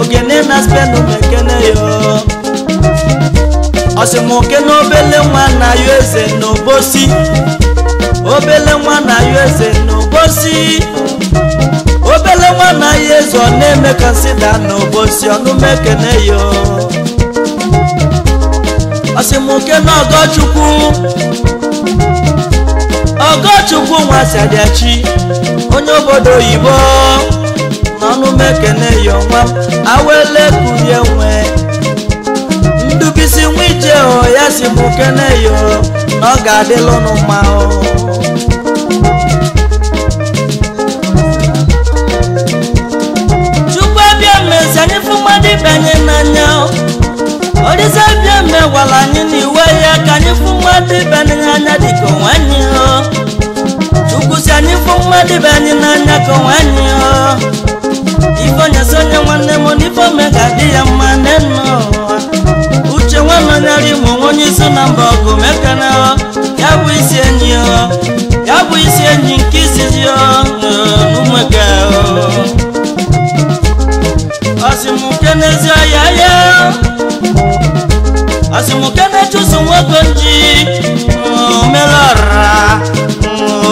ogene na Spain mekene yo osimoke no obele nwa na eze no bosi obele nwa na eze no bosi ụzọ na-eme kọnsida n'obosi ọnụ mekene yo ọsịmụke na Ọgọchukwu nwa Sadiachi onye obodo oyibo n'ọnụ mekene yo nwa awele kuye nwe Ndubisi nwije o ya si mukene yo na ọ ga-adịlụ n'ụma o Chukwu abịa mezi anyị fụ mmadụ ibe anyị n'anya Olise abịa mewala anyị n'iwe ya ka anyị fụ mmadụ ibe anyị n'anya dịka onwe anyị o Chukwu si anyị fụ mmadụ ibe anyị n'anya ka onwe anyị o Ife onye si onye nwanne m n'ife ome ga-adị ya mma n'enu Uche nwanne nyari mụ onye isi na mba ọgụ mekana ya bụ isi enyi ya bụ isi enyi nke izizi n'ụmụaka Ọsịmụke n'ezi ọya ya Ọsịmụke na-echusu nwoke nji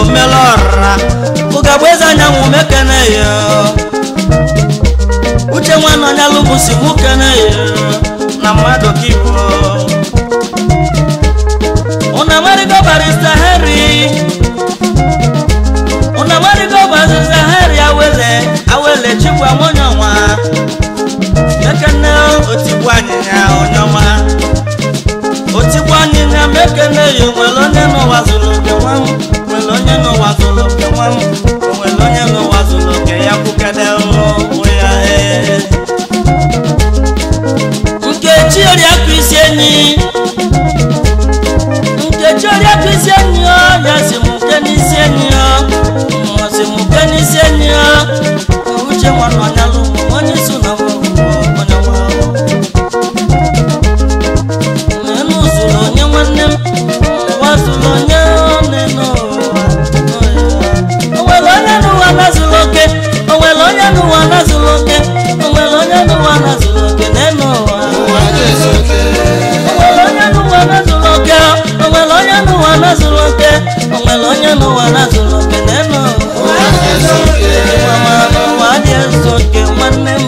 omelọra ụgagba eze anyanwụ mekana ya Uche nwanne onye alụmụsi mụkana ya na mmadụ kibo Unamarigo barista Harry awele chikwa monyonwa Mekene otigwa anyịnya onyoma Otigwa anyịnya mekene yo nwere onye n'ụwa zụrụ oke nwa m Nwere onye n'ụwa zụrụ oke nwa m Nwere onye n'ụwa zụrụ oke ya kwukede ya Nkechi oriakụ isi enyi Nkechi oriakụ isi enyi ya si mụke n'isi enyi si mụke n'isi enyi Uche nwanne onye alụmụ onye isi na onye nenu zụrụ onye nwanne m ụwa zụrụ onye nenu onwere onye n'ụwa nazụrụ oke onwere onye n'ụwa nazụrụ oke onwere onye n'ụwa nazụrụ oke nenu onwere onye n'ụwa nazụrụ oke onwere onye n'ụwa nazụrụ oke onwere onye n'ụwa nazụrụ oke nenu ụwa dị ezoke nwanne m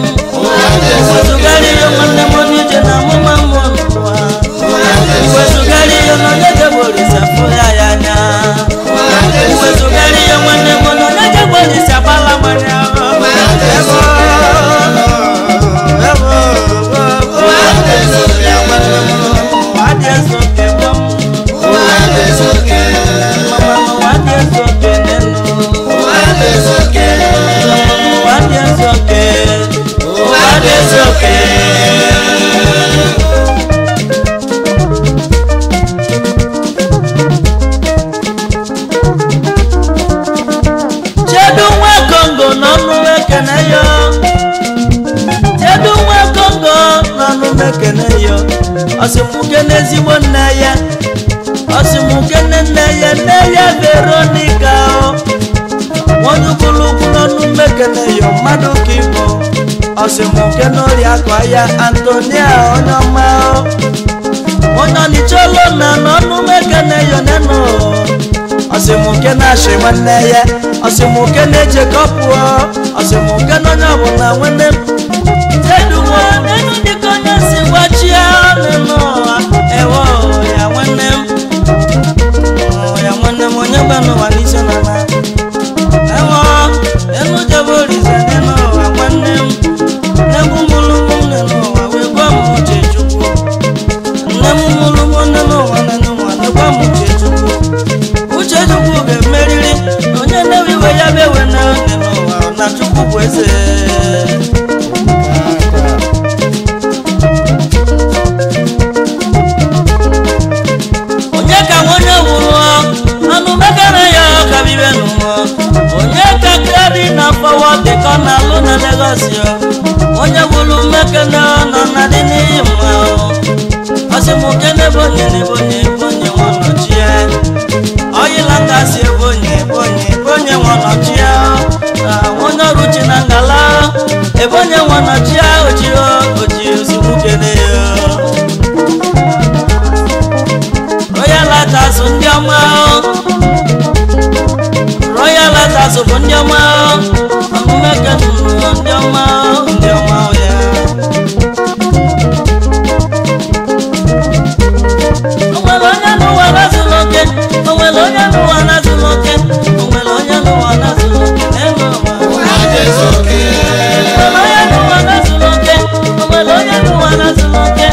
wezụgara ihe nwanne m onye ije na amụma m n'ụwa wezụgara ihe na onye jegborisa fụ ya anya wezụgara ihe nwanne m na onye jegborisa gbala mmanya Ọsịmụke n'ezigbo nne ya Ọsịmụke nne ya Veronica onye ukwulukwu n'ọnụ mmekene ya mmadụ ka ibo Ọsịmụke n'oriakụ ya Antonia onye ọma onye ọnịchọlụ na n'ọnụ mmekene ya nenu Ọsịmụke na-achị nwanne ya Ọsịmụke na-ejekọpụ Ọsịmụke n'onye ọbụla nwanne m Teduwo nenu dịka onye si gwachia nenu ewo ya nwanne m onye gbanụ ụwa n'isi na ewo enu jeboriza nenu ụwa nwanne m nnebu mụlụmụ nenu ụwa wee gwa m uche Chukwu nne m mụlụmụ nenu ụwa nenu ụwa gwa m uche Chukwu Uche Chukwu ga-emeriri onye na-ewiwe ya bewe na nenu ụwa na Chukwu bụ eze onye bụrụ mmekene nọ na dị n'ihi mma Ọsịmụke n'ebonye nwanọchie ọyịla ngasị ebonye nwanọchie onye ọrụ chi na ngala ebonye nwanọchie oji Ọsịmụke Royal Atazụ ndị ọma bụ ndị ọma mmeka ndị ọma ya onwere onye n'ụwa na-azụrụ oke onwere onye n'ụwa na-azụrụ oke onwere onye n'ụwa na-azụrụ oke n'elu ụwa onye n'ụwa na-azụrụ oke onwere onye n'ụwa na-azụrụ oke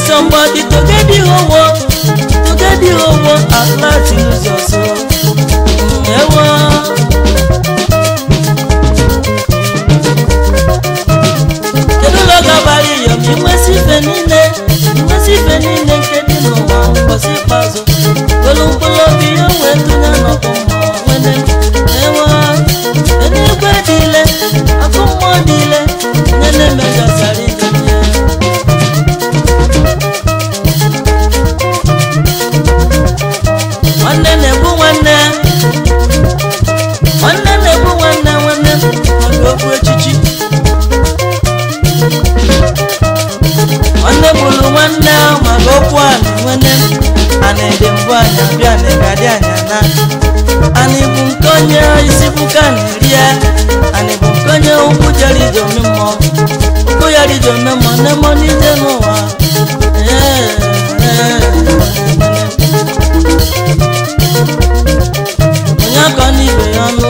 somebody to get the whole world, at last you lose your soul. Kedu loga bari yo mi mwesi fenine kedi no wa kosi pazo. Golumpulo bi yo wetu na no komo wene. Eni kwe dile, akumo dile, nene meja sari kanye. Wanne nebu wanne, magofu echichi. Wanne bulu wanne, magofu wanne, ane dembu anya, biane gadi anya na. Ani bunkonye isi bukani ria, ani bunkonye ukujali jomimo, ukuyali jomimo, nemo ni jenuwa. Onyako ni beyanu,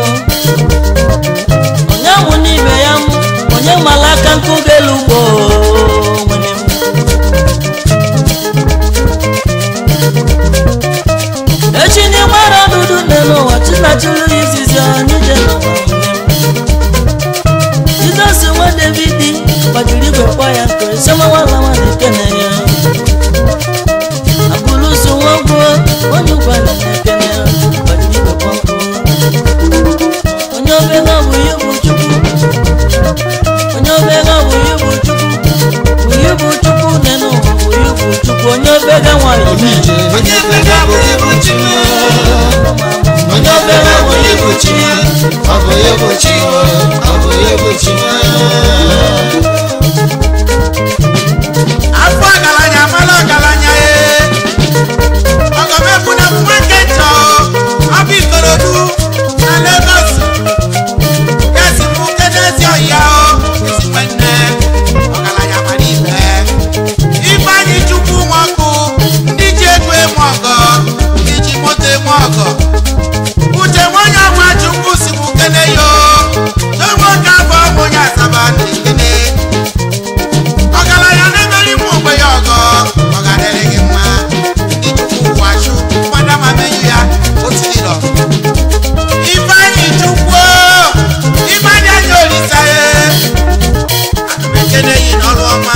onyamu ni beyamu, onye malaka nkugelugo. Echini mara dudu neno, wachina chulu izizi anije no. gbajiri igwe kpọ ya nkụ sema nwala nwa na-ekene ya abụlụso nwagbo onye ụgwa na-ekene ya gbajiri igwe kpọ nkụ onye obere ọ bụ ihe bụ chukwu onye obere ọ bụ ihe bụ chukwu onye bụ chukwu nenu bụ ihe bụ chukwu onye obere nwanyị onye obere bụ ihe bụ chukwu onye obere bụ ihe bụ chukwu ọ bụ ihe bụ chukwu ọ bụ ihe bụ chukwu afọ agalanya amala agalanya ọgọmegbu na nwoke chọ ọ bụ Ikorodu na Lagos esi mụ kedezi ọhịa esi nwanne ọgaranya mara ibe Ifeanyi Chukwu Nwakụ ndị ji ego eme ọgọ ndị ji moto eme ọgọ uche nwanyị ọgwa Chukwu si mụ kene yo n'nwoke afọ onye Asaba na-ekene ọgaranya na-emeri mụ ogbe ya ọgọ ọgaranya gị mma ndị Chukwu kwashu mmadụ ma menyu ya otu dịrọ Ifeanyi Chukwu Ifeanyi anya olisa ana m ekene yi n'ọrụ ọma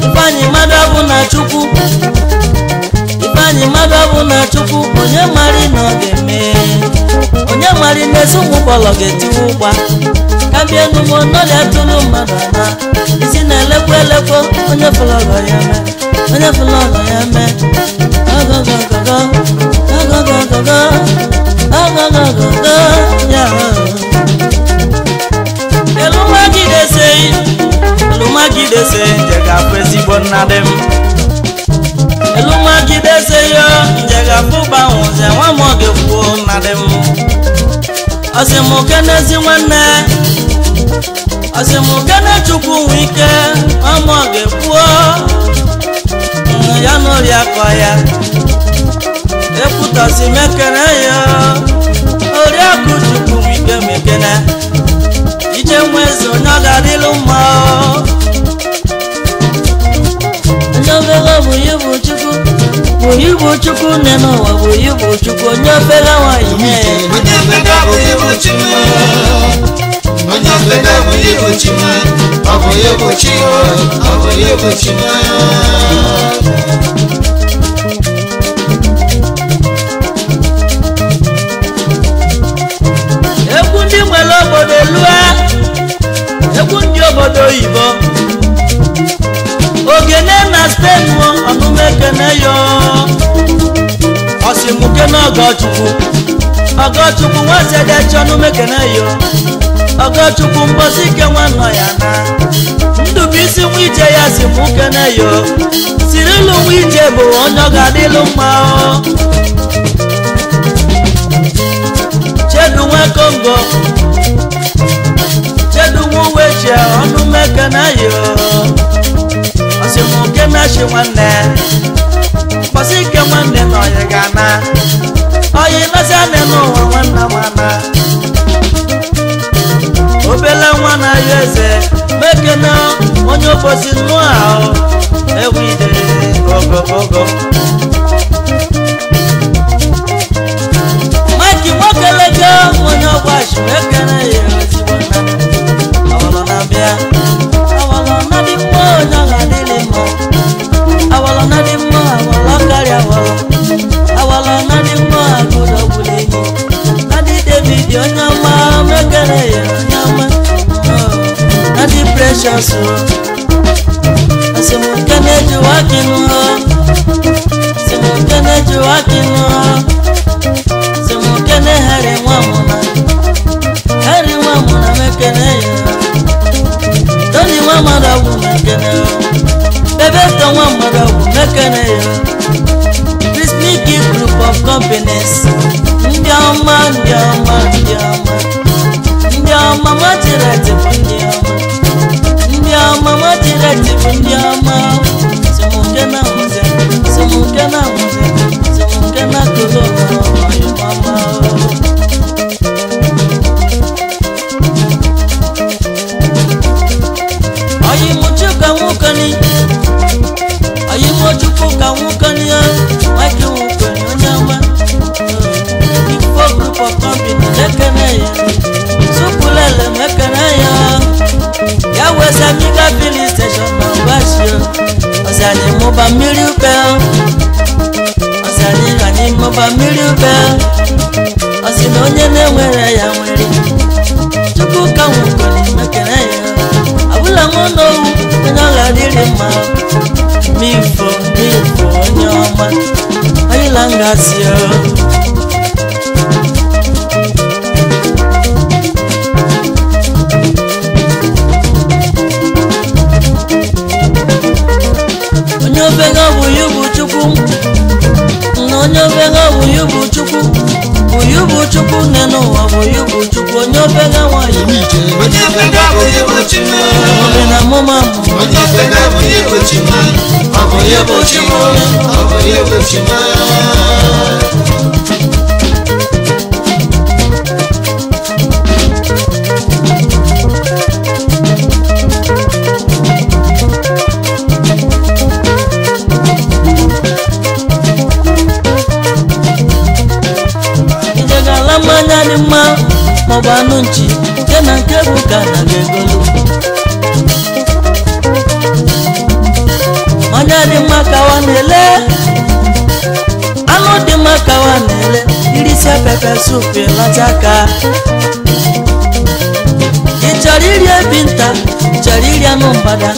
Ifeanyi mmadụ abụ na Chukwu Ifeanyi mmadụ abụ na Chukwu onye mara na ọ ga-eme onye mara n'ezi ụmụ ụgbọlọ ga-etiwe ụgba ka bịa emume n'ọdị atụrụ mmadụ ana isi na-elekwa elekwa onye fụlọgọ ya mee onye fụlọgọ ya mee ọgọgọgọgọ ọgọgọgọgọ ọgọgọgọgọ ya elumagidese nje ga-afụ ezigbo nna dị m elumagidese ya nje ga-afụ gbanwụzie nwa m ọ ga-ekwuo nna dị m ọsịmụkenezi nwanne ọsịmụkene Chukwu nwe ike nwa m ọ ga-ekwuo ya n'ori akọ ya ekwutọsi mekene ya oriakụ Chukwu nwe ike mekene ije nwezo onye ọ ga-adịlụ mma onye obere bụ ihe bụ Chukwu bụ ihe bụ Chukwu nne n'ụwa bụ ihe bụ Chukwu onye obere nwanyị mee onye obere bụ ihe bụ Chukwu onye obere bụ ihe bụ Chukwu ọ bụ ihe bụ Chukwu ọ bụ ihe bụ Chukwu egwu ndị nwere obodo elua egwu ndị obodo oyibo ogene na Spain ọnụmekene yo ọsịmụkene Ọgọchukwu nwasedechi ọnụmekene yo Ọgọchukwu mbọsị ike nwanọ ya na Ndụbụisi nwa ije ya si mụkene yo Sirilu nwa ije bụ onye ọ ga-adịlụ mma Chedu nwa Kongo Chedu nwa Uweche ọnụmekene yo ọsịmụkene shi nwanne mbọsị ike nwanne na ọyị ga-ana ọyị nọzi anị n'ụwa nwanna mana obele nwa na ya eze mekene onye ụbọchị nnụọ ahụ egwu ide ogogogo Mike nwokelego onye ọgbachi mekene ya ezigbo nna awọlọ na bịa awọlọ na dị mma onye ọ ga-adịlị mma awọlọ na dị mma awọlọ karịa awọlọ na dị mma agụdọ gwụrụ enyi na dị David onye ọma mekene ya onye ọma na dị Precious asimukene Joaquin asimukene Joaquin asimukene Harry Nwamuna mekene ya Tony Nwamada wu mekene ya Bebeto Nwamada wu mekene ya Prismiki Group of Companies ndị ọma majireti bụ ndị ọma majireti bụ ndị ọma simukena nze simukena kolona ọyị mama ọyị mụchu ka nwukani ọyị mụchukwu ka nwukani Mike nwukani onye ọma Igbo Group of Companies lekene ya Amiga filling station na Washio Osani moba mmiri ube Osani anyị moba mmiri ube Osi na onye na-enwere ya nwere Chukwu ka nwekọrọ mekere ya Abụla nwa n'owu onye ọ ga-adịrị mma Mifo onye ọma Ayịla ngasị Onye bụ yubu Chukwu na onye obega bụ yubu Chukwu bụ yubu Chukwu nenu ụwa bụ yubu Chukwu onye obega nwanyị onye obega bụ yubu Chukwu obe na mụma onye obega bụ yubu Chukwu ọ bụ yubu Chukwu ọ bụ yubu Chukwu mmanya dị mma maọbụ anụ nchi nke na nke bụ ka na ga-egolu mmanya dị mma ka wa na-ele anụ dị mma ka wa na-ele irisi pepe sup lacha aka ị chọrọ iri ebi nta chọrọ iri anụ mgbada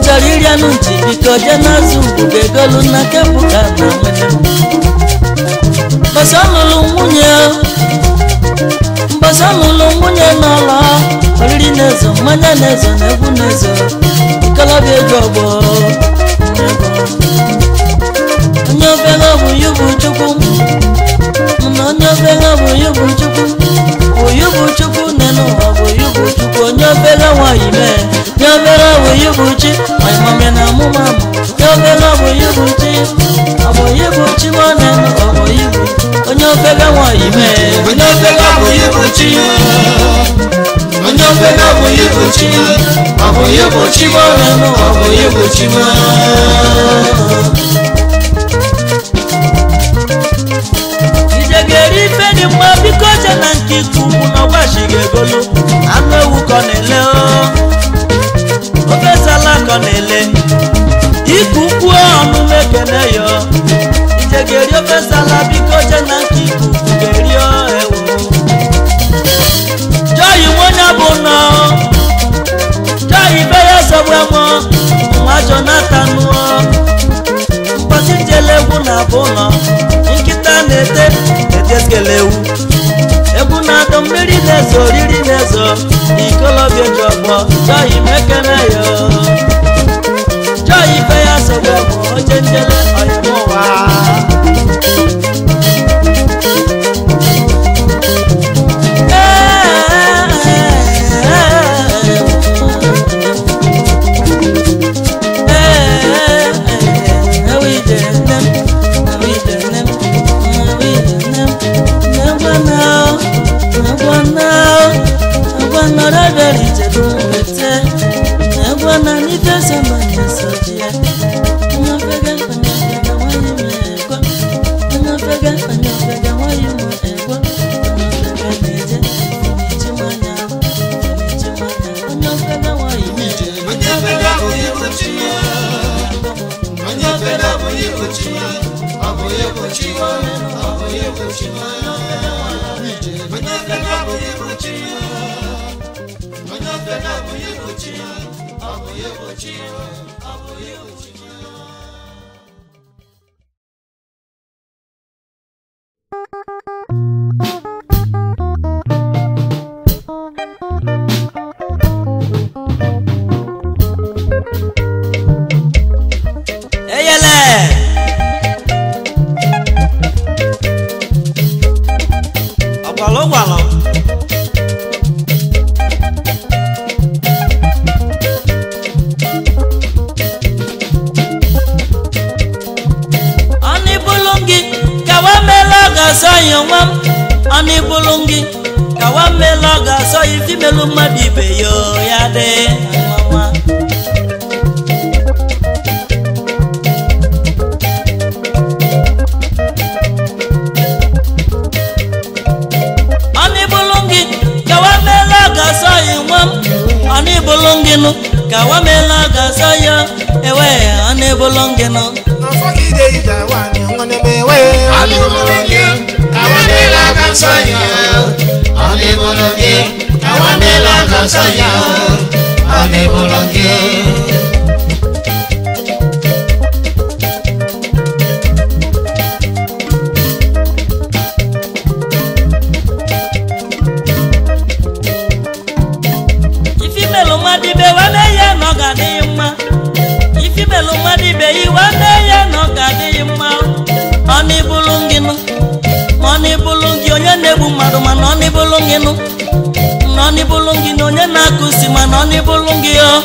chọrọ iri anụ nchi biko jee n'azụ ugwu ga-egolu na nke bụ ka na nwere mbọsị ọlụlụ nwunye mbọsị ọlụlụ nwunye n'ụlọ oriri na-ezo mmanya na-ezo na egwu na-ezo ikolobịa eji ọgbọ onye obere bụ yubu Chukwu na onye obere bụ yubu Chukwu bụ yubu Chukwu nenu ụwa bụ yubu Chukwu onye obere nwanyị mee onye obere bụ yubu chi nwanyị mami na amụma m onye obere bụ yubu chi ọ bụ yubu chi nwanenu ọ bụ yubu onye obere nwanyị mee onye obega bụ yubu chi onye obega bụ yubu chi ọ bụ yubu chi nwanenu ọ bụ yubu chi ijegeri ife dị mma biko je na nke ikwu na ọgbashi ga-egolu anụ ewu kọ na-ele ofesala kọ na-ele ikwu ukwu ọnụ mekene yo ijegeri ofesala biko je na nke ikwu ga-eri ewu joyi nwonya bụ nọ joyi be ya sọgbu enwo nwa Jonathan mkpọsi njele egwu na abụ nọ nkịta na-ete eteskele ewu egwu na-atọ mmiri na-ezo oriri na-ezo ikolobịa ji ọgbọ joyi mekene yo joyi be ya sọgbu enwo oche njele ọyịmụwa Ani bulungi kawamela gaso ifimelu madibe yo yade mama Ani bulungi kawamela gaso inwam Ani bulungi nu kawamela gasayo ewe anebolongeno no fogide ida wani ngone bewe anebolonge kawamela gasayo anebolonge kawamela gasayo anebolonge Madibe wane ya no gadima ifi melu madibe yi wane ya no gadima oni bulunginu oni bulungi onye nebu madu mana oni bulunginu oni bulungi onye nakusi mana oni bulungi yo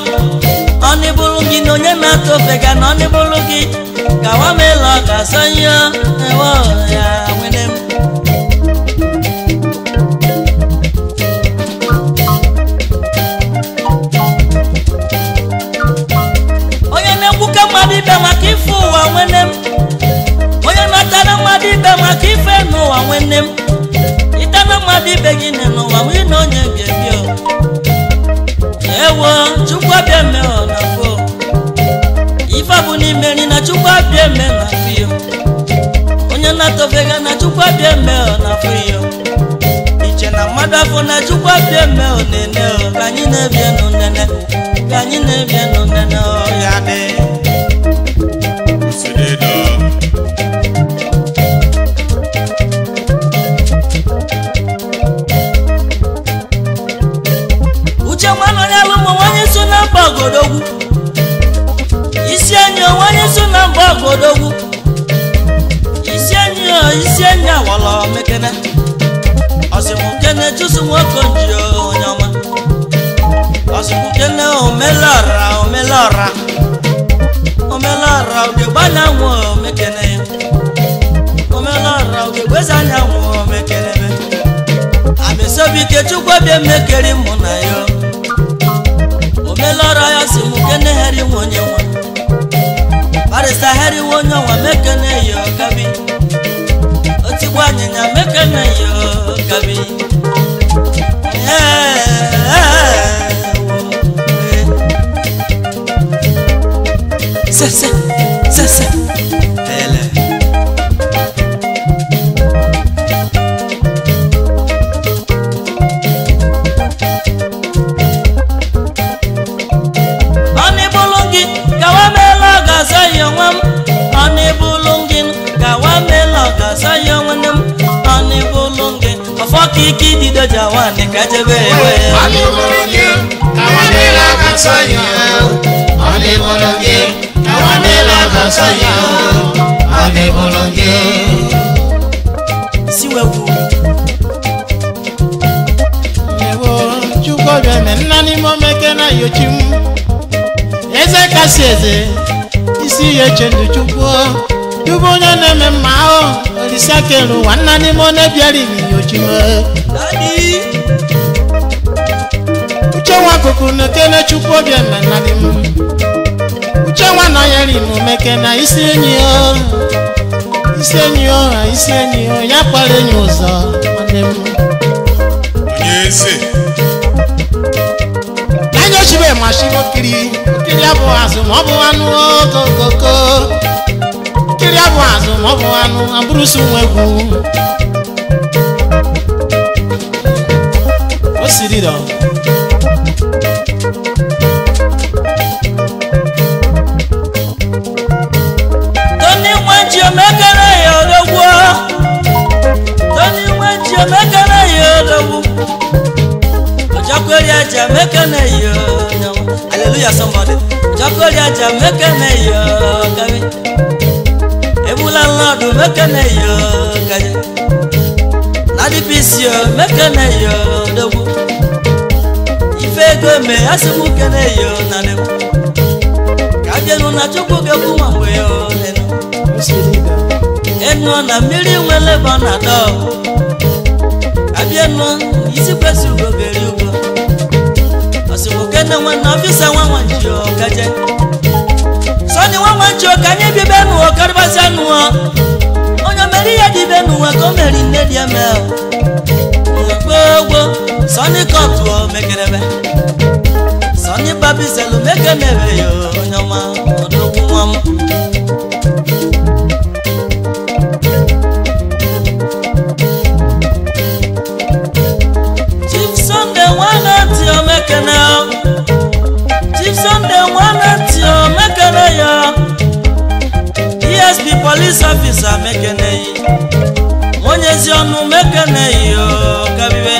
oni bulungi onye natofega na oni bulungi kawamela gasanyo ewo ya wenem madibe makifu wa wenem oya natana madibe makife no wa wenem itana madibe gine no wa wino nye gebio ewo chukwa bieme na fo ifa buni meni na chukwa bieme na fio onya natofega na chukwa bieme na fio iche na madafo na chukwa bieme nene kanyi ne bienu nene kanyi ne bienu nene ya de uche mwana ya lumo wanye suna bagodogu isi enyo wanye suna bagodogu isi enyo wala mekene osimukene chusu mwoko njo nyama osimukene omelara uge bana wo mekene omelara uge gwezanya wo mekene amesobi ke chukwa bia mekeri muna yo omelara ya simukene heri wonyewa barista heri wonyewa mekene yo kabi otigwa nyanya mekene yo kabi Se ele ani bulungi kawamela gasayo wam ani bulungi kawamela gasayo wanam ani bulungi afaki kidi do jawani kajebe ani bulungi kawamela gasayo ani bulungi kawamela gasayo ani bulungi siwewu yewo chukwa beme nani mo mekena yochim eze kasieze isi yechendu chukwa dubonya neme mao olisakelu wanani mo nebiari ni yochim dadi uchewa kokuna kene chukwa beme nani mo uchewa na yeri mo mekena isi enyo ya pale nyuzo manem onyese nanyo shibe mashimo kiri abo azu mo bo anu kokoko kiri abo azu mo bo anu aburusu wegu osirido Tony wanji omekere yodowo Tony wanji omekere yodowo Ojakweri aja mekene yo hallelujah somebody Ojakweri aja mekene yo kabi Ebula lord mekene yo kaje Nadi pisio mekene yo dowo Ife gome asimu kene yo nanem Kagenu na chukuge kuma mweyo nenu eno na miri nwele bana do abieno isi kwesi ugogeri ugo asibukene wana visa wanwanjo kaje soni wanwanjo kanye bibenu okaribasa nuo onyo meri ya dibenu wako meri nedia meo gbogbo soni kotu o mekerebe soni babiselu mekenere yo onyoma odogwu nwam Chief Sunday nwana tio mekene Chief Sunday nwana tio mekene yo ESP police officer mekene yi Monyezi onu mekene yo kabibe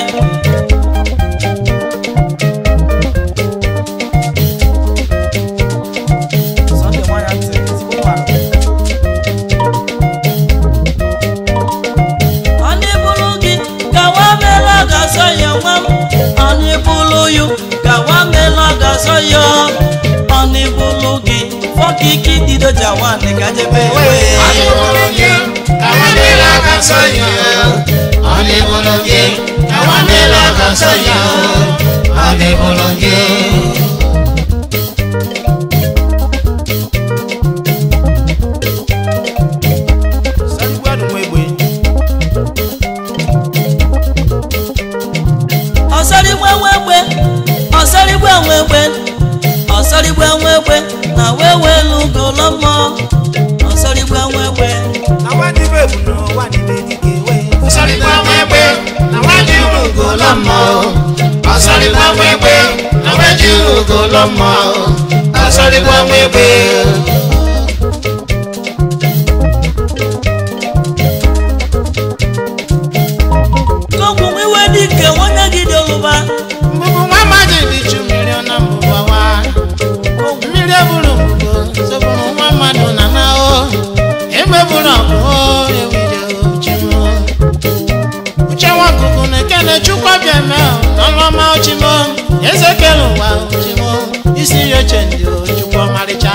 Ani bulu yu kawamela gasoyo Ani bulu gi fokiki dido jawani kajebe Ani bulu gi kawamela gasoyo Ani bulu gi kawamela gasoyo Ani bulu gi Osarigwe na wewe lugolomo Osarigwe na wadi bebuno wadi dedikewe Osarigwe na wadi lugolomo Osarigwe na wadi lugolomo Osarigwe Kongu miwe dike wanya gidoluba Mbubu mama jidi chumiliona mbubawa Mire bulu mbubo Sobumu mama dona nao Eme bulu mbubo Ewide uchimo Uchewa kukune kene chukwa biemeo Noloma uchimo Ezekelu wa uchimo Isi yochendio chukwa maricha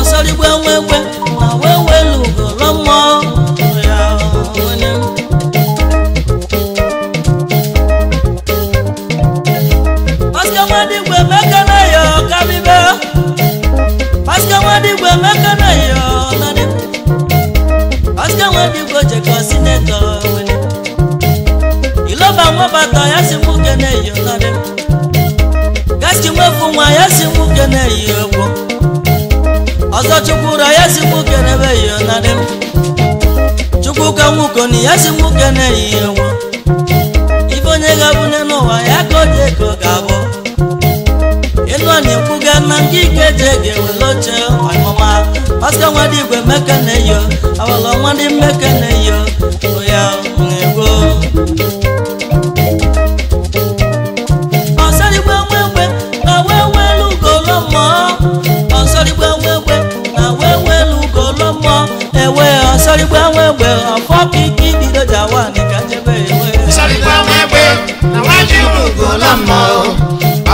Osarigwe na wewe lugolomo ya wenem Paska wadigwe mekana yo kabibe Paska wadigwe mekana yo nadim Paska wadigwe jeko sineto wenem Iloba mwabata yasi mugene yo nadim Gaski mwefu mwa yasi mugene yo Ozo chukura yasi mukene beyo nanem Chukuka mukoni yasi mukene yewo Ibonye gabune nowa yako jeko gabo Enwa ni mkuga nangike jege weloche Mama Paska wadigwe mekene yo Awalo wadi mekene yo Oya mnego Osarigwe na wewe lugolomo Osarigwe na wewe lugolomo Ewe osarigwe Afokiki dido jawani kajebe ewe Osarigwe na waji lugolomo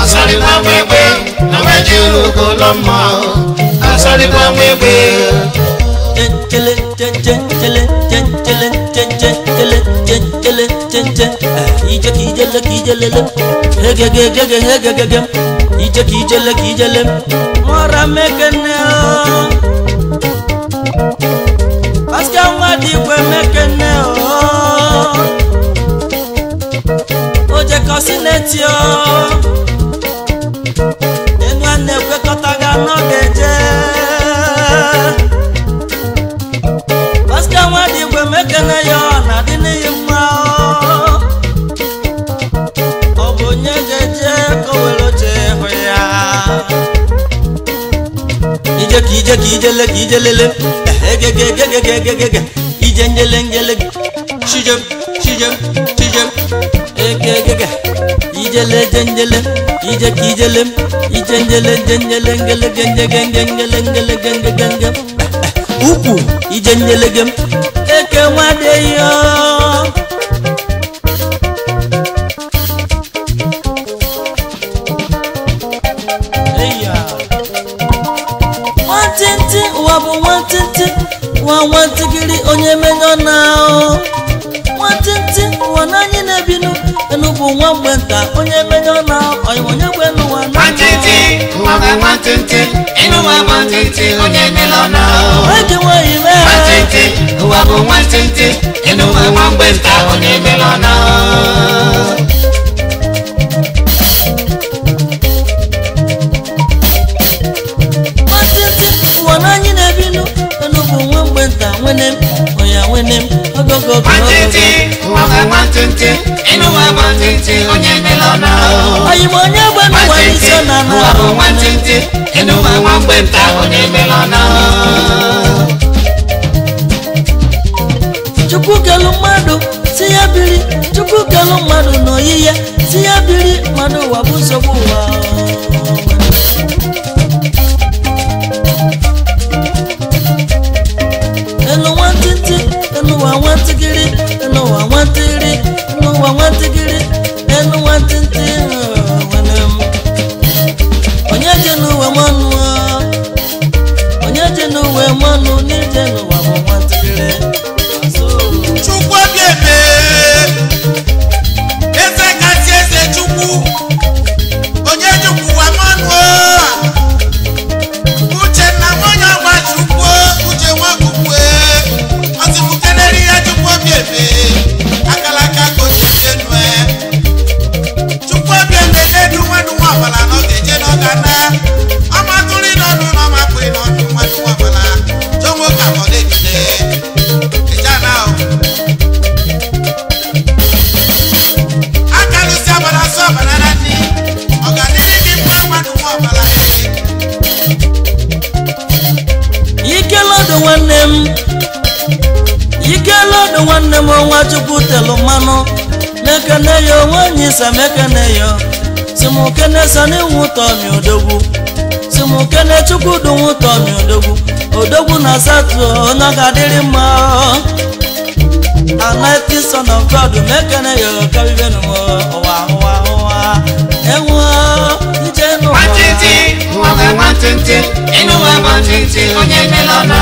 Osarigwe na waji lugolomo Osarigwe Chele Ije kijele Hege Ije kijele Mora mekene Paska wadigwe mekene Oje kosinetio Enwa nekwe kotaga nogeje Paska wadigwe mekene yo na dini yima Obonye geje koweloche hoya Ije kijele Hege Ijenjele Shijem Ege Ijele jenjele Ije kijele Ijenjele Genge Uku Ijenjele gem Eke wade yo Wantigiri onye menyo na Wantinti wananyi nebinu Enubu wambenta onye menyo na Oyi onye gwenu wana Wantinti nwantịntị ịnụwa nwantịntị onye melọna Oge nwanyị mee nwantịntị ụwa bụ nwantịntị ịnụwa nwa mgbe nta onye melọna Nwantịntị ụwa n'anyị na-ebinu enu bụ nwa mgbe nta nwene m oya nwene m ogogo nwantịntị ụwa bụ nwantịntị ịnụwa nwantịntị onye melọna Anyị ma onye gbe n'ụwa n'isi ọ na-ana ụwa bụ nwantịntị ịnụwa nwa mgbe nta onye melọna Chukwu kelu mmadụ si ya biri Chukwu kelu mmadụ n'oyi ya si ya biri mmadụ ụwa bụ nsogbu ụwa Enu nwantịntị enu ụwa nwantịgịrị enu ụwa nwantịgịrị enu ụwa nwantịgịrị enu nwantịntị nwere m onye je n'ụwa mmanụ onye je n'ụwa mmanụ n'ije n'ụwa bụ nwantịgịrị Chukwu obi eme eze kasị eze Chukwu onye jukwu mmanụ uche nna nwanyị agba Chukwu uche nwakukwu ọtịbukenere ya Chukwu obi eme akalaka kojienu Chukwu obi eme n'edu nwanụ nwa ọbala n'oge je n'ọgana ọmatụrụ n'ọnụ n'ọmapụrụ n'ọnụ nwanụ nwa ọbala jọnwo ka ọ na-ejide ejana akalusi abara sọ banana ni ọganiri gị mma nwanụ nwa ọbala Ikelodo nwanne m Ikelodo nwanne m ọnwa Chukwu telu mmanụ mekene ya onwe anyị sa mekene ya simukene sa n'iwu tọmi odogwu simukene Chukwu dunwu tọmi odogwu na asatọ onye ga-adịrị mma Almighty Son of God mekene ya kabibenu ụwa enwe ije n'ụwa nwantịntị ụwa bụ nwantịntị ịnụwa nwantịntị onye melọna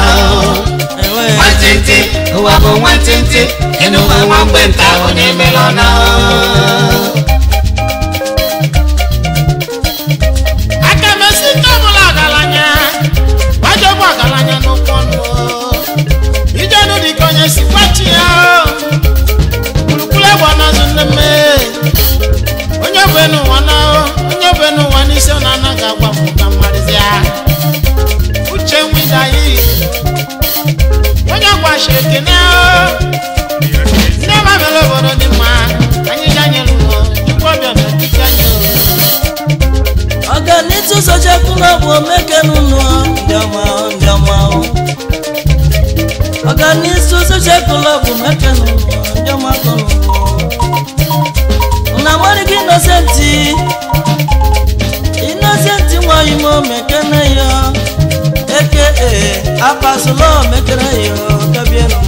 nwantịntị ụwa bụ nwantịntị ịnụwa nwa mgbe nta onye melọna aka mesi nke ọbụla ọgaranya gbajọbụ ọgaranya n'ụkwụ ọnụ ijenu dịka onye si gwachi ya gburugburu egbe ọnọzụ nne mme onye bụ n'ụwa na onye bụ n'ụwa n'isi ọ na-anaghị agwa m ka mmarịzịa uche nwidayi onye gwashi ekene ndị ọma mere obodo dị mma anyị ganyere ụlọ Chukwu ọbịa na dike anyị Ọganitu sochapụ n'ọbụ omekenu nụ ndị ọma Ọganitu sochapụ n'ọbụ omekenu ndị ọma kọnụ na mmadụ gị Innocenti nwanyị m mekene ya eke apasụlọ mekene ya kabienu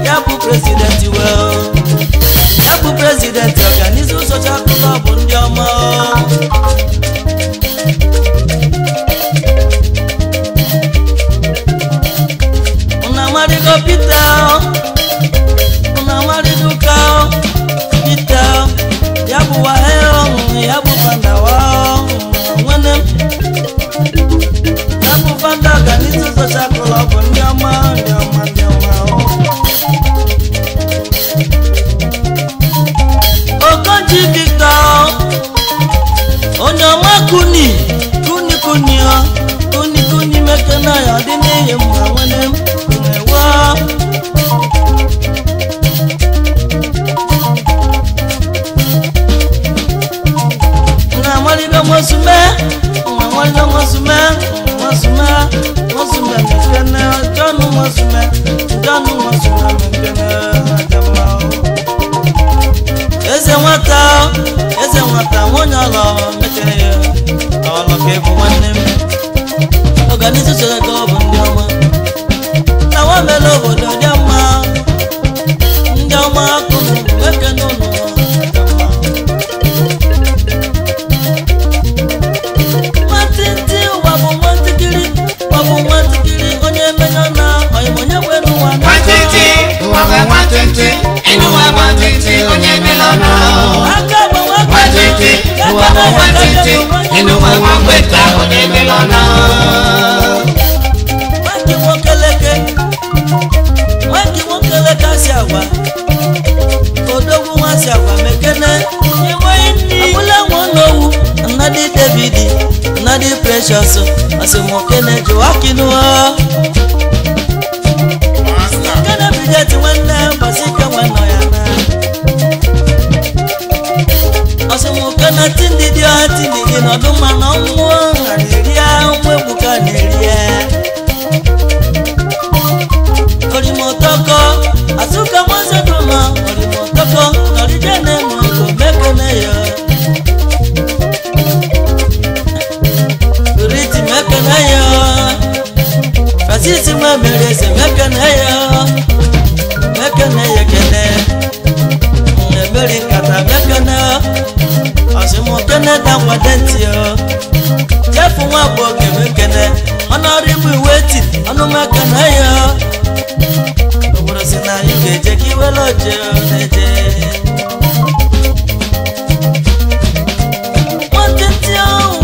ya bụ presidenti ya bụ presidenti Ọganitu sochapụ n'ọbụ ndị ọma Unamarigo Peter Unamariduka Peter Yabu waheo Yabu panda wao Mwene Yabu panda Ọganitu sochapụ n'ọbụ ndị ọma Okonji Victor onye ọma kuni mekena ya dị n'ihe m na nwene m na-ewe na-amaligo mosume mekene jọnụ mosume mekene ajama eze nwata nwonye ọlọ mekene ya ọlọ ka ebu nwanne m Ọganitu sochapụ ọ bụ ndị ọma na nwa mere obodo dị mma ndị ọma akụnụ mekene ụlọ nwantịntị ụwa bụ nwantịkịrị onye emenya na onye nwere ụwa nwantịntị ụwa bụ nwantịntị ịnụwa nwantịntị onye melọna aka bụ nwantịntị ụwa bụ nwantịntị ịnụ nwa nwa mgbeta onye melọna nwaki nwokeleke si agwa odogwu nwa si agwa mekene abụla nwa n'owu nnadi David nnadi Precious asimokene Joakinuo kene bideti nwanne gbasike nwanne ya na asimokene tindidi ọha tindidi n'ọdụ mma na mmụọ ha na-eri nwa egbuka na-eri orimotoko asuka mwanze duma orimotoko narijene mwiko mekene ya uriti mekene ya fasisi mwemerese mekene ya kene mwemeri kata mekene asimokene dangwadenti ya jefu mwaboke mekene honorable waiting anu mekene ya na yuge jeki weloje neje mwantenti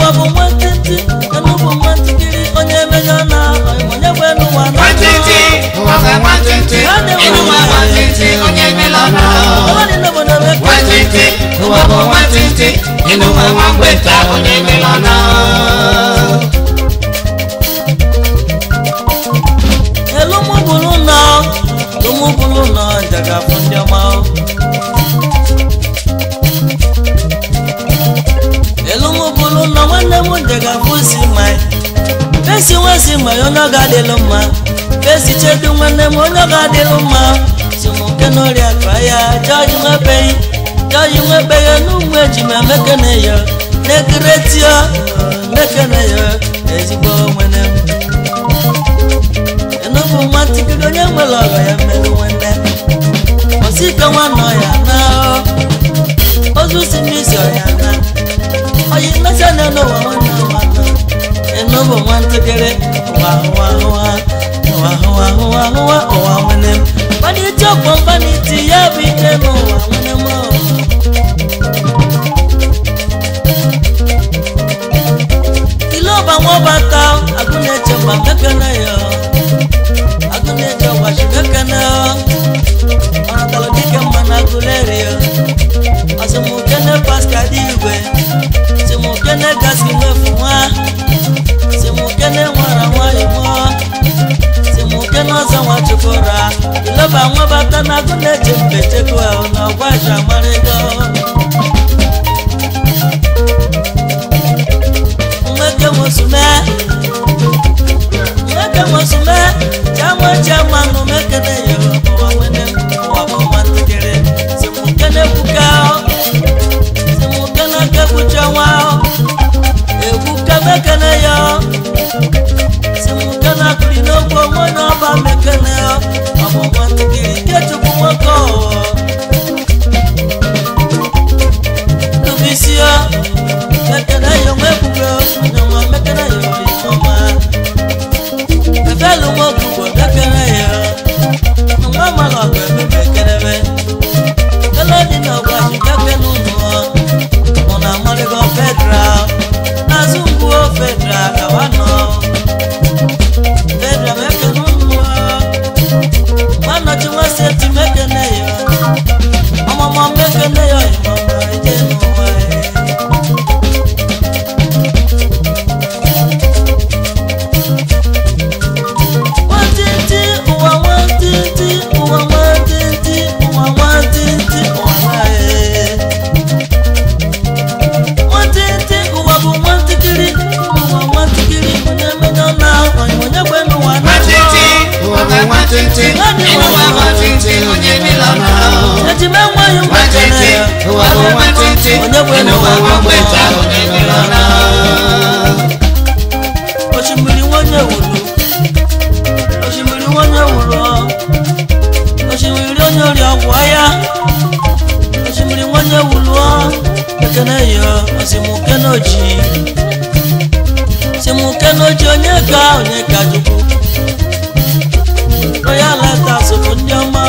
wabu mwantenti kanubu mwantikiri onye mejana onye wenu wana mwantenti wabu mwantenti inu wa mwantenti onye melana mwantenti wabu mwantenti inu wa mwambeta onye melana elumu bulu na jaga fundia mao elumu bulu na wane mu jaga fusi mai besi wasi mai ono gadelu ma besi chedu wane mu ono gadelu ma simu kenori akwaya jayu ngebe nu mweji ma mekene yo negretio mekene yo ezigbo mwene enobu mati kido nye mweloga ya melu wende osika wano ya na ozu simisio ya na oyi nasa neno wa wana enobu mwanti kere wa wene bani chokwa bani ti ya bitemo wa wene mo iloba mwabata akune chemba mekana yo agunejo washigakana anatalo dike mana gulerio asimukene paskadiwe simukene gaskine fuwa simukene wara wayimo simukene zawa chukura iloba mwabata na gunejo mbechekwa ona washa marego mweke musume chama no mekene yo wa wene wa mwantikere simukene bukao simukene kebucha wao ebuka mekene yo simukene kulino kwa mwana ba mekene yo wa mwantikere ketu kumoko lubisia mekene yo mebuka nyama mekene yo mama Felu moku bo mekene yo mama la be mekene be kala di na wa mekene no ona marigo federal azungu federal kawano federal mekene no mana chuma seti mekene yo mama mekene yo mama je no wa Mwantenti, inu wa mwantenti onye milana mwantenti, wabu mwantenti inu wa mwambeta onye milana oshimiri wonye wulu oshimiri onye ori agwaya oshimiri wonye wulu mekene yo osimukenoji onye ka chukwu Royal letters of Nyama.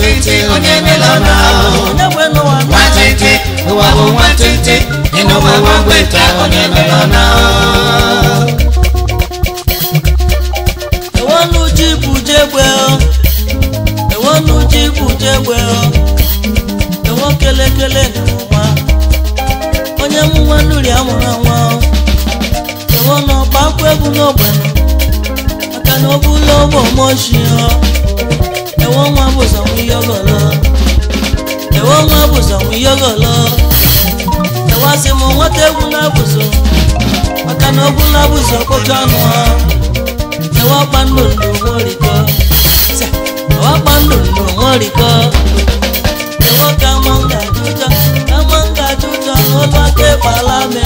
nwantịntị onye melọna onye nwe n'ụwa nwantịntị ụwa bụ nwantịntị ịnụwa nwangweta onye melọna ewonu ji bụ jegbe ewonu ji bụ jegbe ewo kelekele n'ụwa onye nwa nuri amụrụ nwa ewo n'ọgba akwụ egwu n'ogbenye maka na obula ụgbọ moshi ewo nwa bụ zanwu yogolo ewo nwa bụ zanwu yogolo ewo asị m nwata egwu na-abụzo maka na obula bụzo okpoke ọnụ ewo ọkpa ndụndụ nworiko ewo ọkpa ndụndụ nworiko ewo ka manga jụjọ n'ụlọ aka ịkpala me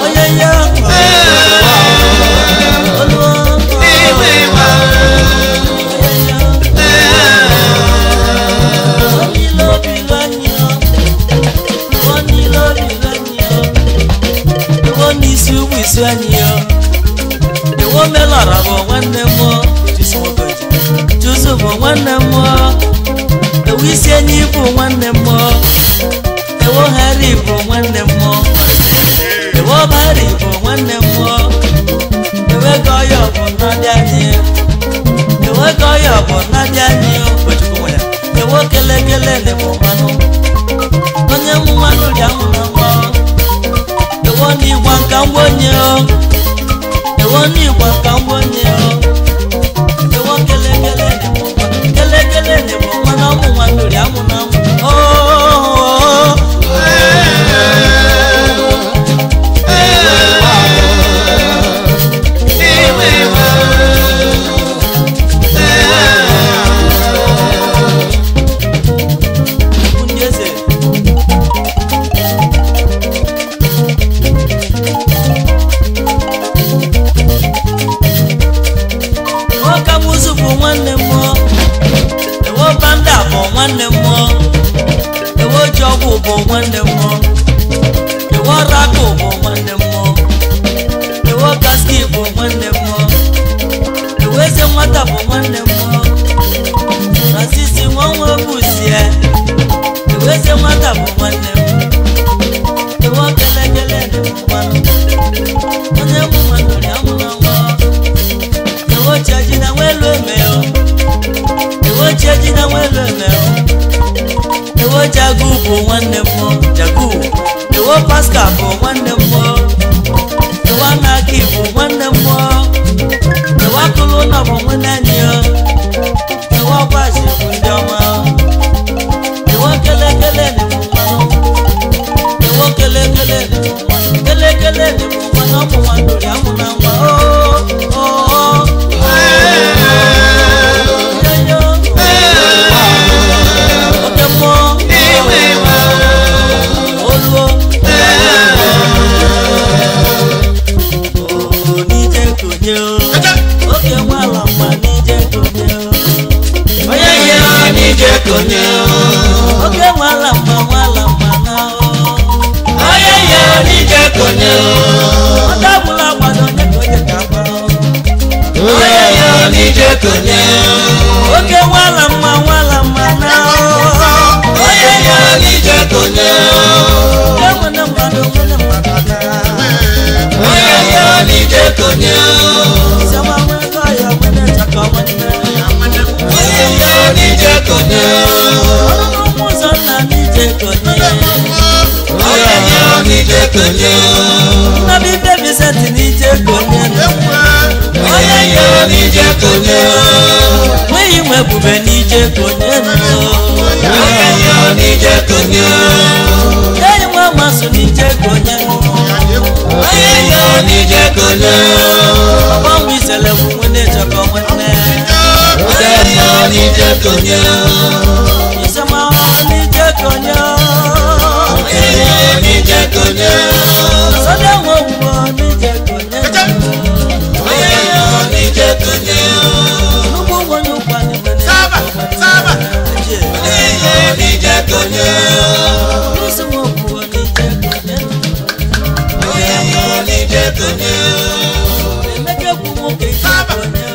onye ya n'isi ugwu isi anyị ewo melara bụ nwanne m Juzu bụ nwanne m ewo isi enyi bụ nwanne m ewo Harry bụ nwanne m ewo Barry bụ nwanne m ewe Goyo bụ nnadị anyị ewe Goyo bụ nnadị anyị ewo kelekele bụ mmanụ onye m nwanụ dị ahụ na nwa ewo n'igwa nka mgbonye ewo n'igwa nka mgbonye ewo kelekele dị bụ mmanụ ọmụ nwanụ dị ahụ na nwa nwanne m ewo ji ọgwụ bụ nwanne m ewo rakụ bụ nwanne m ewo gaski bụ nwanne m ewo eze nwata bụ nwanne m rasisi nwanwe busie ewo eze nwata bụ nwanne m ewo kelekele dị m mmanụ onye m nwanne ya mụ na nwa ewo cheji na nwelu eme ewo cheji na nwelu eme ewo Jagu bụ nwanne m Jagu ewo Pascal bụ nwanne m ewo Anaki bụ nwanne m ewo Akụlụ nọ bụ nwanne anyị ewo Ọgbazi bụ ndị ọma ewo kelekele dị m mmanụ ewo kelekele dị m mmanụ kelekele dị m mmanụ ọmụ nwandori amụ na nwa oke nwala mma na onye ya n'ije konye ọdabụla gbado onye ka onye ka gbado onye ya n'ije konye oke nwala mma na onye ya n'ije konye oke nwere mmadụ na onye ya n'ije konye sema nwego ya nwere chaka nwanne onye ya n'ije konye ọnụnụ nna n'ije konye onye ya n'ije konye nnabi Vincent n'ije konye onye ya n'ije konye nweghị nwe ebube n'ije konye onye ya n'ije konye enyi nwe amasụ n'ije konye onye ya n'ije konye ọgbanwe isele bụ nwene chọkọ nwanne onye ya n'ije konye isema n'ije konye onye ya n'ije konye sọdọ nwe owuwo n'ije konye onye ya n'ije konye nnukwu nwonye ụkwanye nwene onye ya n'ije konye isi nwe owuwo n'ije konye onye ya n'ije konye emeke kwu nwoke ije konye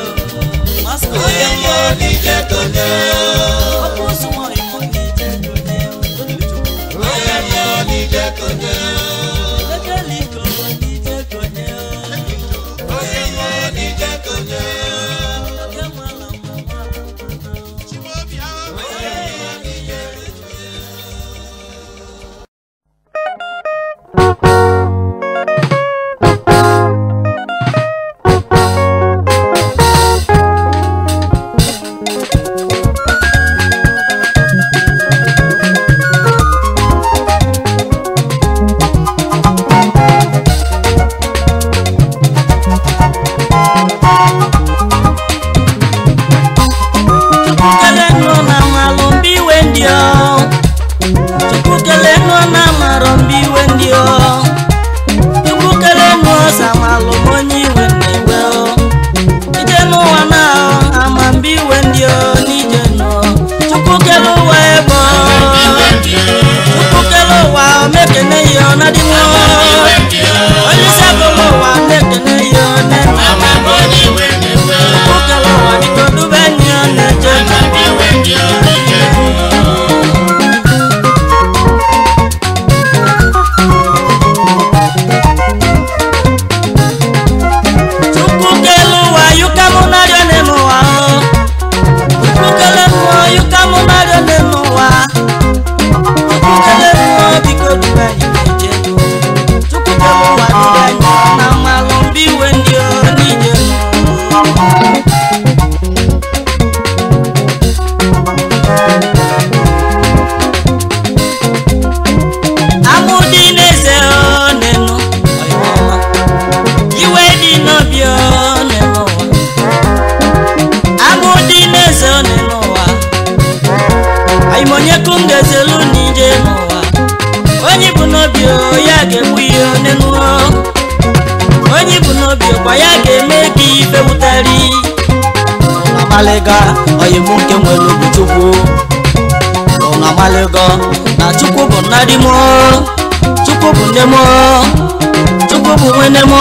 Malega oyi munke nwere obi chukwu ona malega na chukwu bụ nnadi mo chukwu bụ nne mo chukwu bụ nwene mo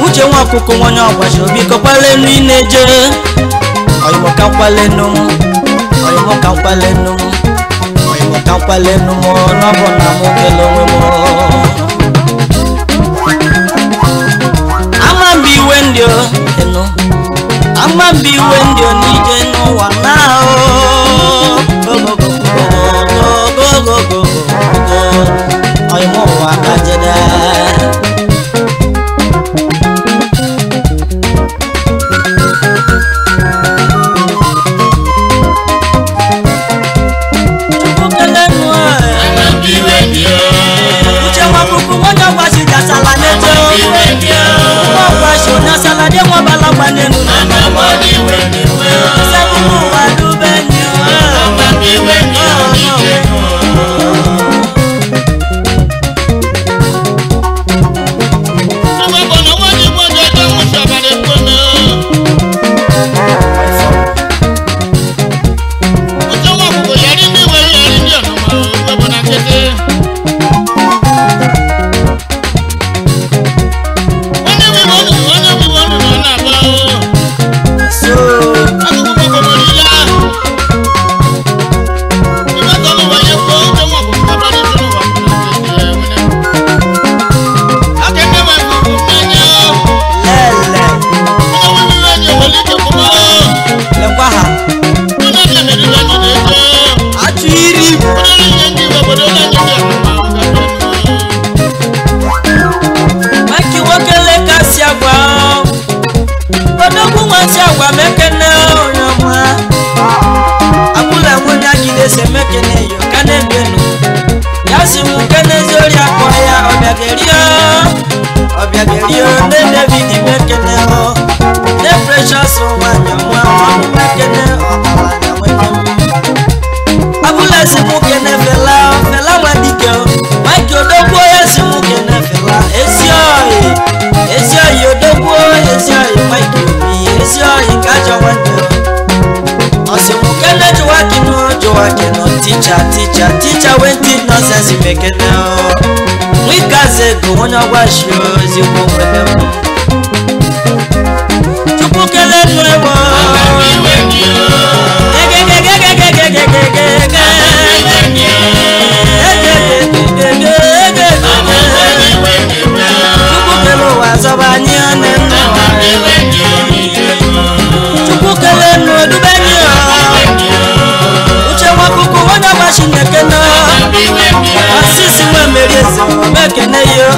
uche nwa ọkụkụ nwanye ọgbachi obi kọkwale nnu ineje oyi mo ka nkwale nnu oyi mo ka nkwale nnu oyi mo ka nkwale nnu mo n'ọbụ na mụ kele onwe mo ama mbi iwe ndị o enu ama mbi iwe ndị o n'ije n'ụwa na oyi mo ụwa ka jede teacher when did nonsense you make it now. We got to go on your wash yours, you won't with them. To book a letter, yes, make a nail.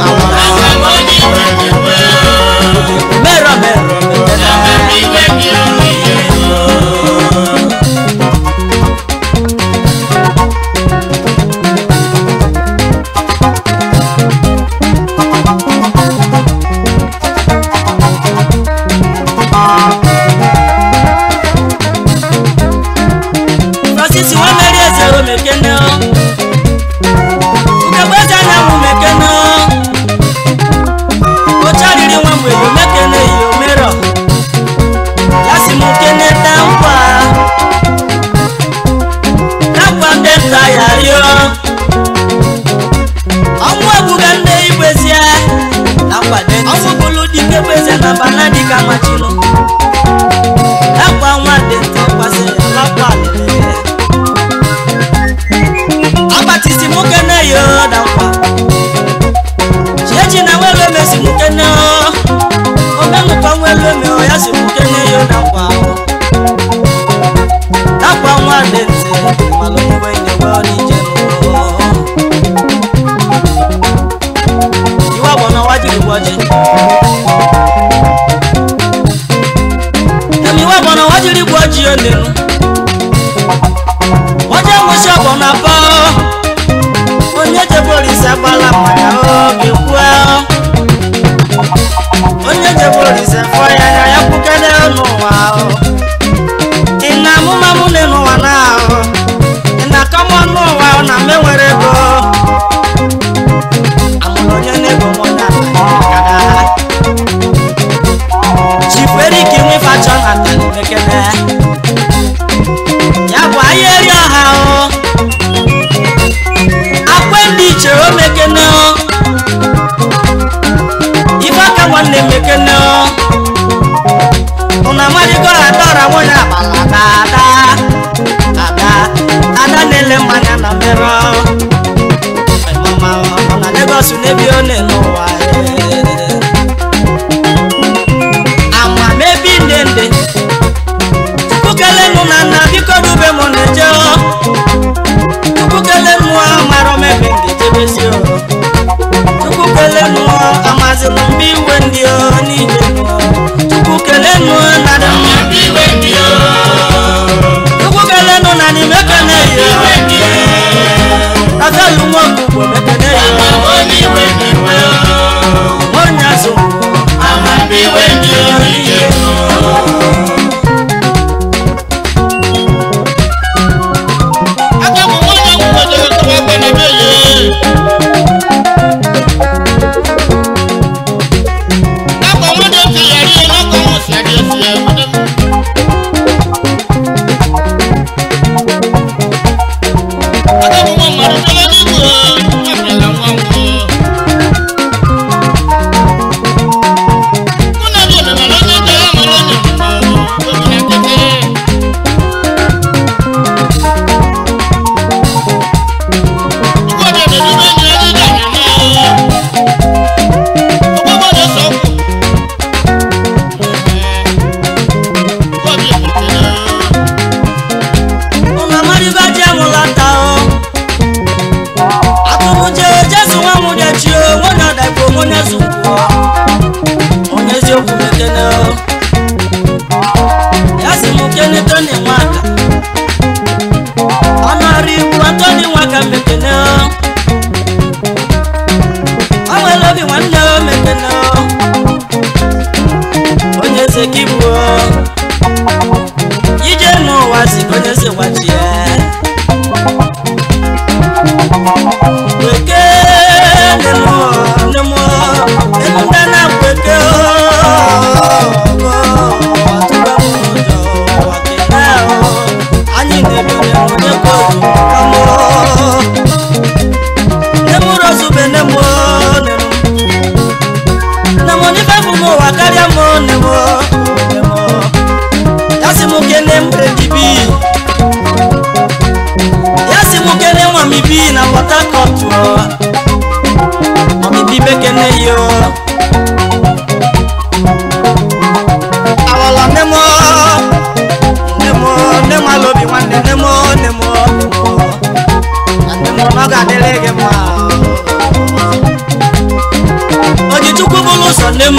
no nem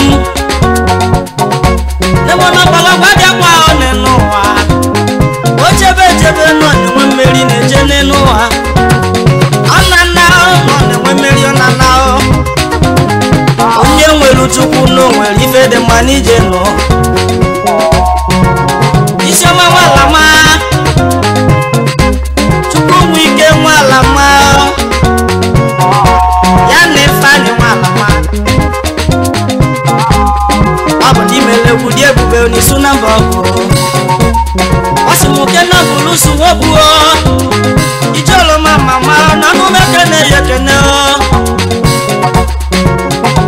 na bala gwa dia kwa one no wa o chebe no ni we meri na je ne no wa anana no ni we meri onana o onye nwere chukwu no nwere ife de mani je no isema wala ma chukwu wike wala ma ya ne fani wala ma abo di mele ku die bube oni suna boko asimuke na bulusu wobu o ijolo mama ma na no mekene yekene o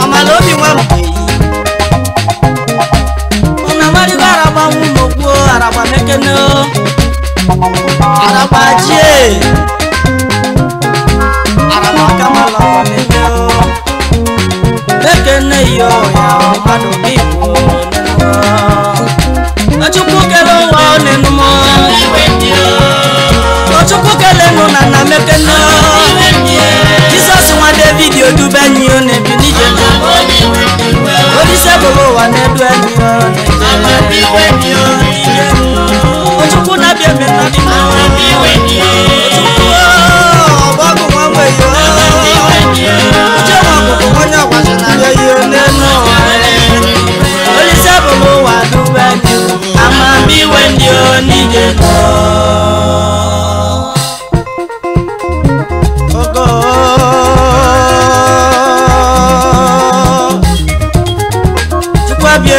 amalobi wa mpe ona mari baraba mu mogbo araba mekene o araba je araba kamala wa mekene o mekene yo ya madu bibu achukwu kele nwa onenu mo achukwu kele nu na na mekene Jesus nwa David odube nyi o ne bi nije odise bolo wa ne du enyi o achukwu na bi eme na bi achukwu bagu nwa we yo uche nwa kuku wanya wazi na yo nenu odise bolo wa dube enyi ama bi wendi o nije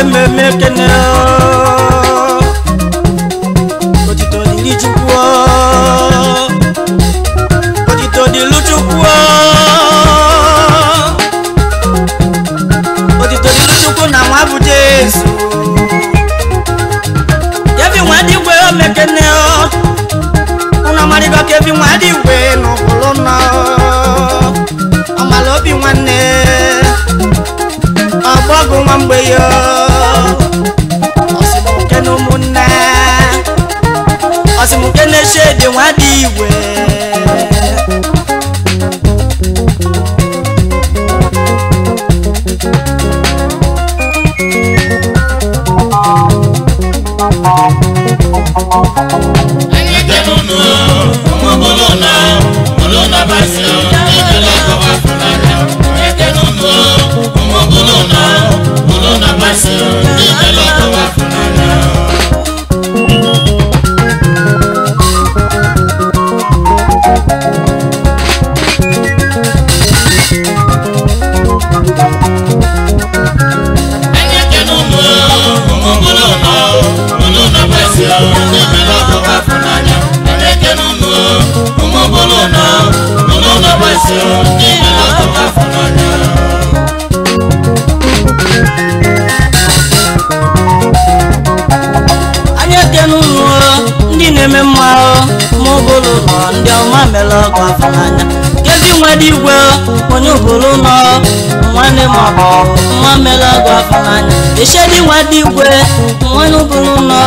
me mekene otito dili chukwu otito dilu chukwu otito dilu chukwu na nwa bụ Jesu kebi nwa di we o mekene una marigo kebi nwa di we no kolona amalobi nwanne agbago nwa mgbe yo osimuke no munna osimuke ne shede nwa di iwe ndị na-eme mma mobolo nọ ndị ọma mere ọgụ afọnanya kedu nwa dị igwe onye obolo nọ nwanne ma ọ bụ nwa mere ọgụ afọnanya eshedi nwa dị igwe nwanne obolo nọ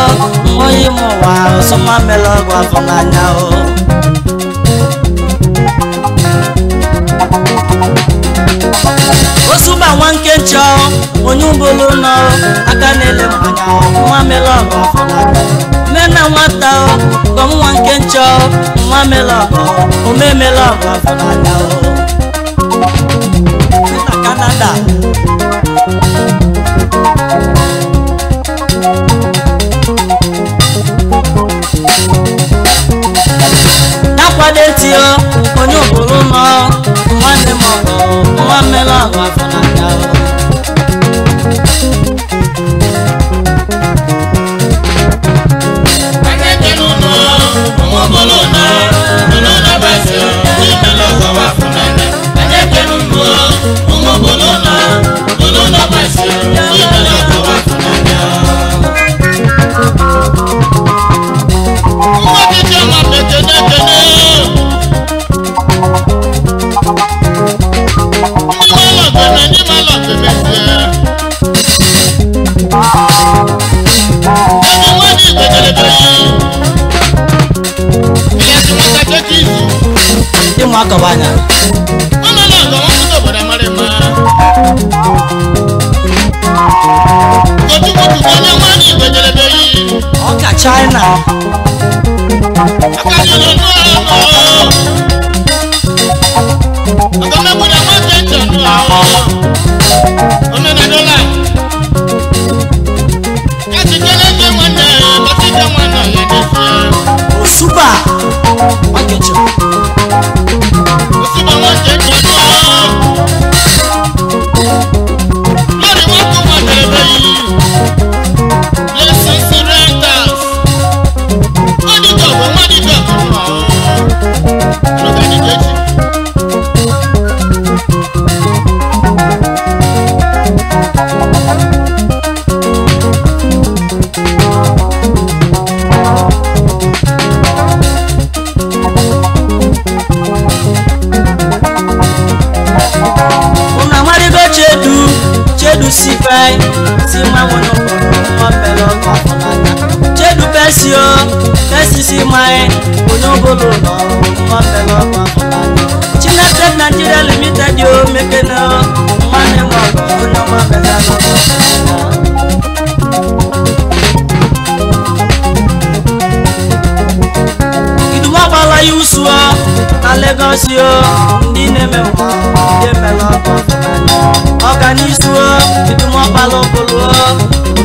onye ma ụwa ọsọ nwa mere ọgụ afọnanya o osuba nwa nkecha onye obolo nọ aka na-ele mmanya nwa mere ọgụ afọnanya mena nwata gọm nwa nkecha nwa mere ọgụ omemere ọgụ afọnanya na Canada nakwado etio onye obolo nọ nwanne m ọgụ nwa mere ọgụ afọnanya akabanya China. Super. Chedu sipai, si mamono kono mapelo kofananya. Chedu pesio, pesi si mai, kono bolo no mapelo kofananya. Chinate Nigeria Limited yo mekeno, mane mo kono mapelo kofananya. Iduma bala yusua, na Lagos yo, ndine mewa, ndemelo kofananya. Organismo, itu mau palo polo,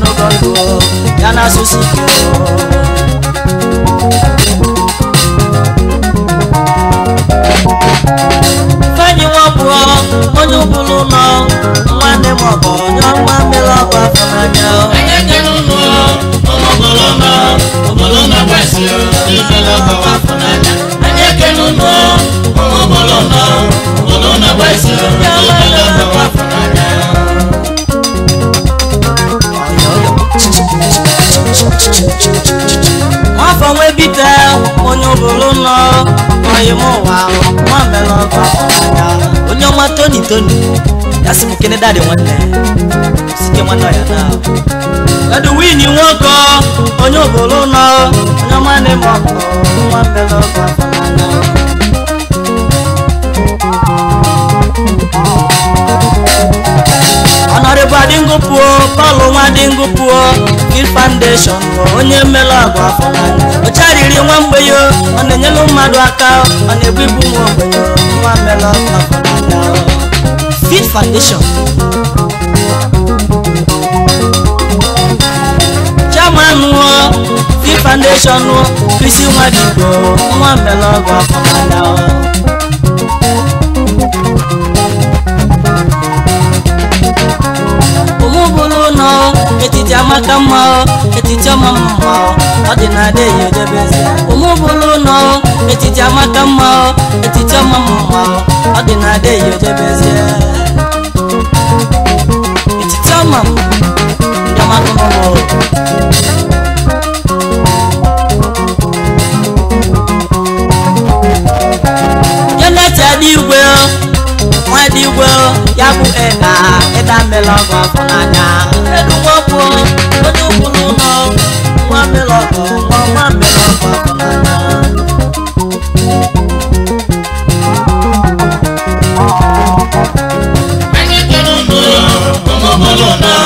nogolo, yana susike. Fanyi wapo, onyo polo no, mwane mwabo, nyama melaba fananya. Anyakenu omobolo na basio, melaba fananya. Anyakenu omobolo na basio, melaba fananya. Mwafa mwebite onyo bolo no oye mowa mwamelo kwa onyo matoni toni yasi mukene dade mwane sike mwana ya na ladu wini woko onyo bolo no onyo mane mwako mwamelo kwa Honorable Adingupuo, Paulo Adingupuo, Hill Foundation, onye melagwa afọnanya. Ochariri nwamgbeyo, ọ na-enyelu mmadụ aka, ọ na-ebu ibu nwogbenyo, nwa melagwa afọnanya. Hill Foundation. Chairman Hill Foundation, Chrissy Nwadigo, nwa melagwa afọnanya. Etiti amaka mma, etiti ọma mma, ọ dị na de ya edebezi. Ụmụbụlụ nọ, etiti amaka mma, etiti ọma mma, ọ dị na de ya edebezi. Etiti ọma, ndị amaka mma. Janet Adigwe, Nwadigwe, ya bụ ịda melọgọ afọnanya. Eduwapo, odubulu no, nwa melọgọ afọnanya.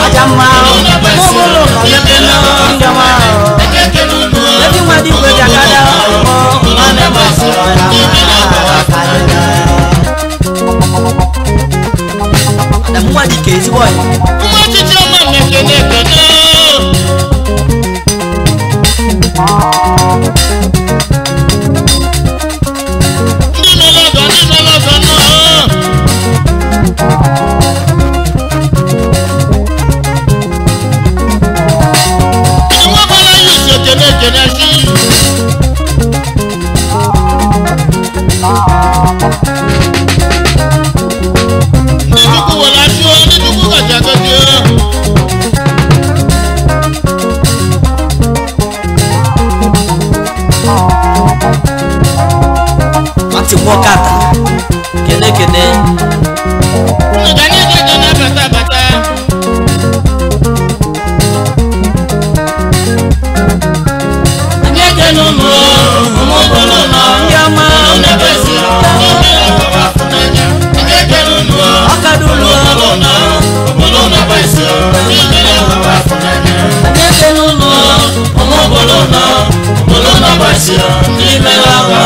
Ajama, omobolo no mekeno njama. Ebi Nwadigwe jakada ọmọ, mane masoro ya ma. Adamu Nwadike ezigbo ọyị. Wakata kene bata anyeke no mo nyama nebesi anyeke no akadulu bolo na besi anyeke no mo n'ime ọgọ